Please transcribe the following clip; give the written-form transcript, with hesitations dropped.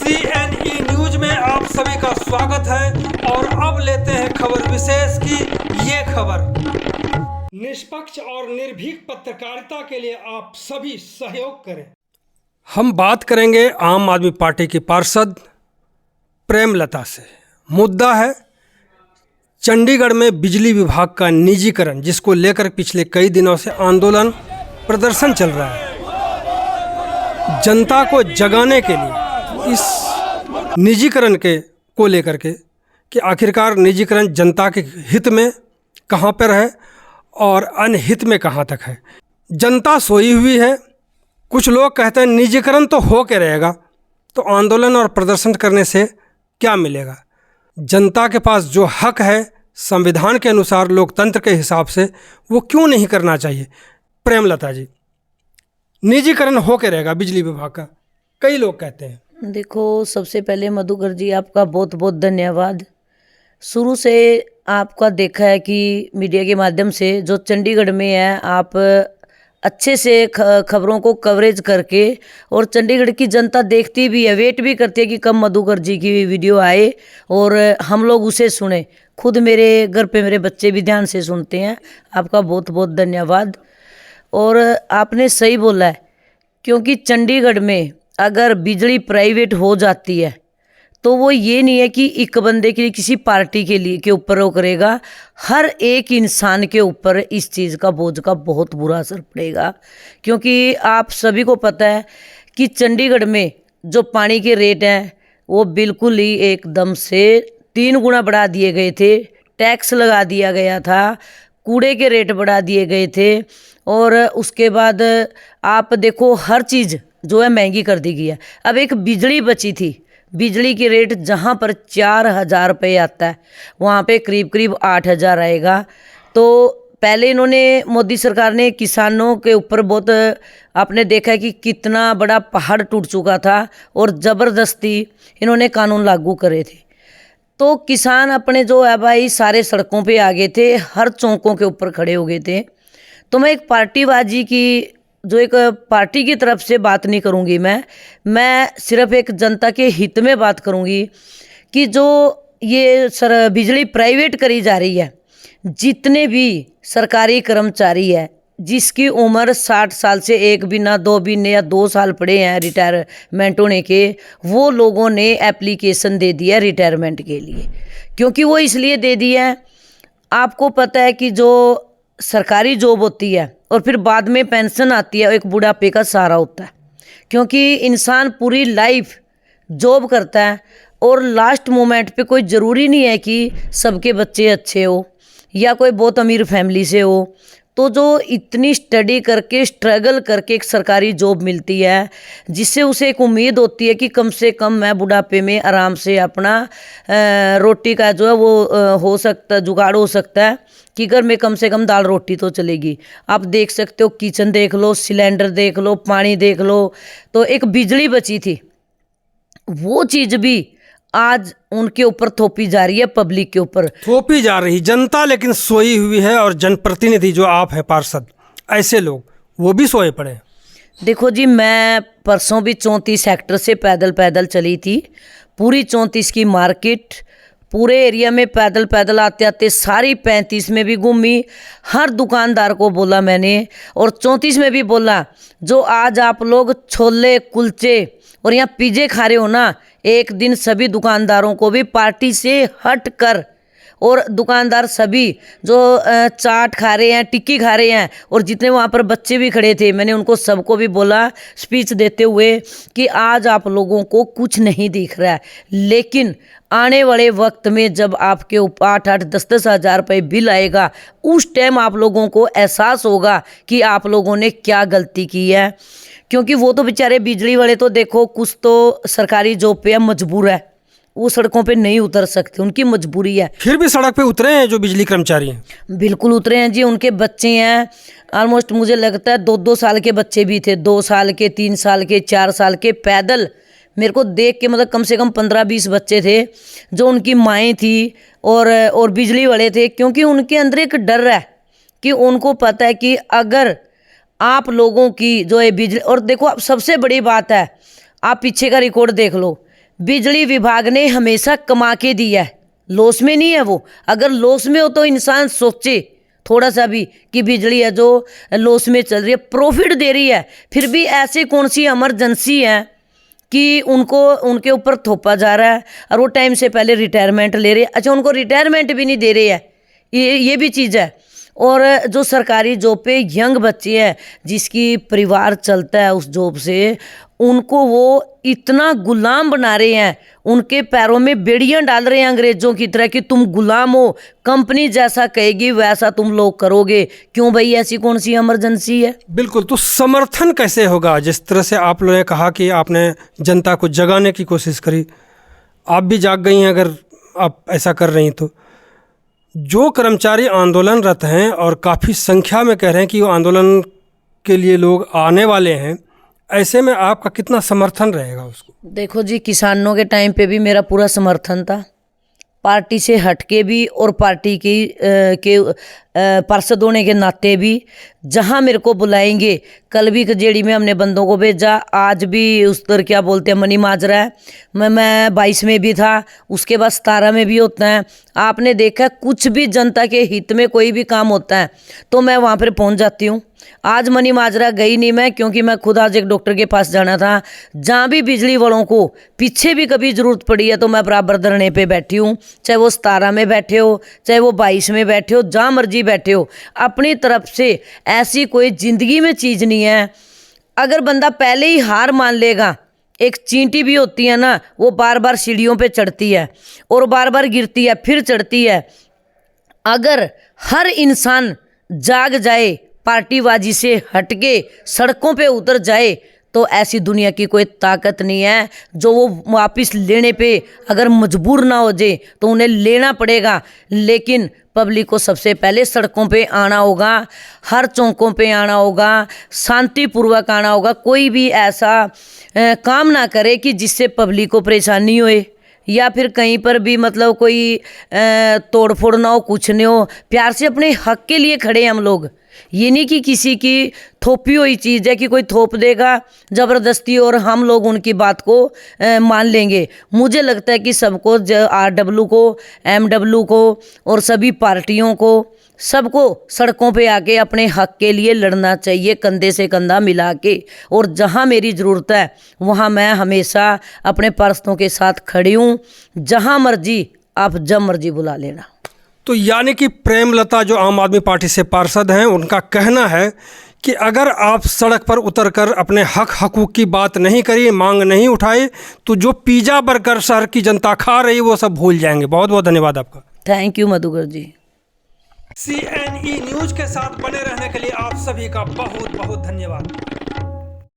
CNE news में आप सभी का स्वागत है और अब लेते हैं खबर विशेष की ये खबर। निष्पक्ष और निर्भीक पत्रकारिता के लिए आप सभी सहयोग करें। हम बात करेंगे आम आदमी पार्टी की पार्षद प्रेमलता से। मुद्दा है चंडीगढ़ में बिजली विभाग का निजीकरण, जिसको लेकर पिछले कई दिनों से आंदोलन प्रदर्शन चल रहा है। जनता को जगाने के लिए इस निजीकरण को लेकर के कि आखिरकार निजीकरण जनता के हित में कहाँ पर है और अनहित में कहाँ तक है। जनता सोई हुई है। कुछ लोग कहते हैं निजीकरण तो हो के रहेगा, तो आंदोलन और प्रदर्शन करने से क्या मिलेगा। जनता के पास जो हक है संविधान के अनुसार, लोकतंत्र के हिसाब से, वो क्यों नहीं करना चाहिए। प्रेमलता जी, निजीकरण हो के रहेगा बिजली विभाग का, कई लोग कहते हैं। देखो, सबसे पहले मधुकर जी आपका बहुत बहुत धन्यवाद। शुरू से आपका देखा है कि मीडिया के माध्यम से जो चंडीगढ़ में है, आप अच्छे से खबरों को कवरेज करके, और चंडीगढ़ की जनता देखती भी है, वेट भी करती है कि कब मधुकर जी की वीडियो आए और हम लोग उसे सुने। खुद मेरे घर पे मेरे बच्चे भी ध्यान से सुनते हैं। आपका बहुत बहुत धन्यवाद। और आपने सही बोला है, क्योंकि चंडीगढ़ में अगर बिजली प्राइवेट हो जाती है तो वो ये नहीं है कि एक बंदे के लिए, किसी पार्टी के लिए के ऊपर वो करेगा, हर एक इंसान के ऊपर इस चीज़ का बोझ का बहुत बुरा असर पड़ेगा। क्योंकि आप सभी को पता है कि चंडीगढ़ में जो पानी के रेट हैं वो बिल्कुल ही एकदम से 3 गुना बढ़ा दिए गए थे। टैक्स लगा दिया गया था, कूड़े के रेट बढ़ा दिए गए थे, और उसके बाद आप देखो हर चीज़ जो है महंगी कर दी गई है। अब एक बिजली बची थी, बिजली की रेट जहाँ पर 4,000 रुपये आता है वहाँ पे करीब करीब 8,000 आएगा। तो पहले इन्होंने, मोदी सरकार ने किसानों के ऊपर बहुत, आपने देखा है कि कितना बड़ा पहाड़ टूट चुका था और ज़बरदस्ती इन्होंने कानून लागू करे थे। तो किसान अपने जो है भाई सारे सड़कों पे आ गए थे, हर चौकों के ऊपर खड़े हो गए थे। तो मैं एक पार्टीबाजी की, जो एक पार्टी की तरफ से बात नहीं करूंगी, मैं सिर्फ एक जनता के हित में बात करूंगी कि जो ये बिजली प्राइवेट करी जा रही है, जितने भी सरकारी कर्मचारी है जिसकी उम्र 60 साल से 1 महीना 2 महीने या 2 साल पड़े हैं रिटायरमेंट होने के, वो लोगों ने एप्लीकेशन दे दिया रिटायरमेंट के लिए। क्योंकि वो इसलिए दे दिया है, आपको पता है कि जो सरकारी जॉब होती है और फिर बाद में पेंशन आती है, एक बुढ़ापे का सहारा होता है। क्योंकि इंसान पूरी लाइफ जॉब करता है और लास्ट मोमेंट पे कोई ज़रूरी नहीं है कि सबके बच्चे अच्छे हो या कोई बहुत अमीर फैमिली से हो। तो जो इतनी स्टडी करके, स्ट्रगल करके एक सरकारी जॉब मिलती है, जिससे उसे एक उम्मीद होती है कि कम से कम मैं बुढ़ापे में आराम से अपना रोटी का जो है वो हो सकता, जुगाड़ हो सकता है कि घर में कम से कम दाल रोटी तो चलेगी। आप देख सकते हो, किचन देख लो, सिलेंडर देख लो, पानी देख लो। तो एक बिजली बची थी, वो चीज़ भी आज उनके ऊपर थोपी जा रही है, पब्लिक के ऊपर थोपी जा रही जनता, लेकिन सोई हुई है। और जनप्रतिनिधि जो आप हैं पार्षद, ऐसे लोग वो भी सोए पड़े हैं। देखो जी, मैं परसों भी 34 सेक्टर से पैदल चली थी, पूरी 34 की मार्केट, पूरे एरिया में पैदल आते आते सारी 35 में भी घूमी, हर दुकानदार को बोला मैंने, और 34 में भी बोला, जो आज आप लोग छोले कुलचे और यहाँ पिज्जे खा रहे हो ना, एक दिन सभी दुकानदारों को भी पार्टी से हट कर, और दुकानदार सभी जो चाट खा रहे हैं, टिक्की खा रहे हैं, और जितने वहाँ पर बच्चे भी खड़े थे, मैंने उनको सबको भी बोला स्पीच देते हुए कि आज आप लोगों को कुछ नहीं दिख रहा है, लेकिन आने वाले वक्त में जब आपके ऊपर 8-8, 10-10 हज़ार रुपये बिल आएगा, उस टाइम आप लोगों को एहसास होगा कि आप लोगों ने क्या गलती की है। क्योंकि वो तो बेचारे बिजली वाले तो देखो, कुछ तो सरकारी जॉब पे मजबूर है, वो सड़कों पे नहीं उतर सकते, उनकी मजबूरी है। फिर भी सड़क पे उतरे हैं जो बिजली कर्मचारी हैं। बिल्कुल उतरे हैं जी, उनके बच्चे हैं, ऑलमोस्ट मुझे लगता है 2-2 साल के बच्चे भी थे, 2 साल के, 3 साल के, 4 साल के, पैदल। मेरे को देख के मतलब कम से कम 15-20 बच्चे थे, जो उनकी माएँ थी और बिजली वाले थे। क्योंकि उनके अंदर एक डर है कि उनको पता है कि अगर आप लोगों की जो है बिजली, और देखो अब सबसे बड़ी बात है, आप पीछे का रिकॉर्ड देख लो, बिजली विभाग ने हमेशा कमा के दिया है, लॉस में नहीं है वो। अगर लॉस में हो तो इंसान सोचे थोड़ा सा भी कि बिजली है जो लॉस में चल रही है, प्रॉफिट दे रही है, फिर भी ऐसी कौन सी इमरजेंसी है कि उनके ऊपर थोपा जा रहा है और वो टाइम से पहले रिटायरमेंट ले रहे हैं। अच्छा, उनको रिटायरमेंट भी नहीं दे रहे हैं, ये भी चीज़ है। और जो सरकारी जॉब पे यंग बच्चे हैं जिसकी परिवार चलता है उस जॉब से, उनको वो इतना गुलाम बना रहे हैं, उनके पैरों में बेड़ियां डाल रहे हैं अंग्रेजों की तरह कि तुम गुलाम हो, कंपनी जैसा कहेगी वैसा तुम लोग करोगे। क्यों भाई, ऐसी कौन सी इमरजेंसी है? बिल्कुल, तो समर्थन कैसे होगा? जिस तरह से आप लोगों ने कहा कि आपने जनता को जगाने की कोशिश करी, आप भी जाग गई हैं अगर आप ऐसा कर रही तो। जो कर्मचारी आंदोलनरत हैं और काफ़ी संख्या में कह रहे हैं कि वो आंदोलन के लिए लोग आने वाले हैं, ऐसे में आपका कितना समर्थन रहेगा उसको? देखो जी, किसानों के टाइम पे भी मेरा पूरा समर्थन था, पार्टी से हटके भी और पार्टी के पार्षद होने के नाते भी। जहां मेरे को बुलाएंगे, कल भी कजेड़ी में हमने बंदों को भेजा, आज भी उस तरह क्या बोलते हैं मनी माजरा है, मैं 22 में भी था, उसके बाद 17 में भी होता है। आपने देखा कुछ भी जनता के हित में कोई भी काम होता है तो मैं वहाँ पर पहुँच जाती हूँ। आज मनी माजरा गई नहीं मैं, क्योंकि मैं खुद आज एक डॉक्टर के पास जाना था। जहाँ भी बिजली वालों को पीछे भी कभी ज़रूरत पड़ी है तो मैं बराबर धरने पे बैठी हूँ, चाहे वो 17 में बैठे हो, चाहे वो 22 में बैठे हो, जहाँ मर्जी बैठे हो। अपनी तरफ से ऐसी कोई ज़िंदगी में चीज़ नहीं है, अगर बंदा पहले ही हार मान लेगा। एक चींटी भी होती है ना, वो बार बार सीढ़ियों पे चढ़ती है और बार बार गिरती है, फिर चढ़ती है। अगर हर इंसान जाग जाए, पार्टीबाजी से हटके सड़कों पे उतर जाए, तो ऐसी दुनिया की कोई ताकत नहीं है जो वो वापस लेने पे अगर मजबूर ना हो जाए तो उन्हें लेना पड़ेगा। लेकिन पब्लिक को सबसे पहले सड़कों पे आना होगा, हर चौकों पे आना होगा, शांतिपूर्वक आना होगा। कोई भी ऐसा काम ना करे कि जिससे पब्लिक को परेशानी होए या फिर कहीं पर भी मतलब कोई तोड़ फोड़ ना हो, कुछ नहीं हो। प्यार से अपने हक के लिए खड़े हैं हम लोग। ये नहीं कि किसी की थोपी हुई चीज़ है कि कोई थोप देगा ज़बरदस्ती और हम लोग उनकी बात को मान लेंगे। मुझे लगता है कि सबको, RW को, MW को और सभी पार्टियों को, सबको सड़कों पे आके अपने हक के लिए लड़ना चाहिए, कंधे से कंधा मिला के। और जहाँ मेरी ज़रूरत है वहाँ मैं हमेशा अपने पार्षदों के साथ खड़ी हूँ। जहाँ मर्जी आप जब मर्जी बुला लेना। तो यानी कि प्रेमलता जो आम आदमी पार्टी से पार्षद हैं, उनका कहना है कि अगर आप सड़क पर उतरकर अपने हकूक़ की बात नहीं करिए, मांग नहीं उठाए, तो जो पिज़्ज़ा बर्गर शहर की जनता खा रही है वो सब भूल जाएंगे। बहुत बहुत धन्यवाद आपका। Thank you Madhukar ji. CNE news के साथ बने रहने के लिए आप सभी का बहुत बहुत धन्यवाद।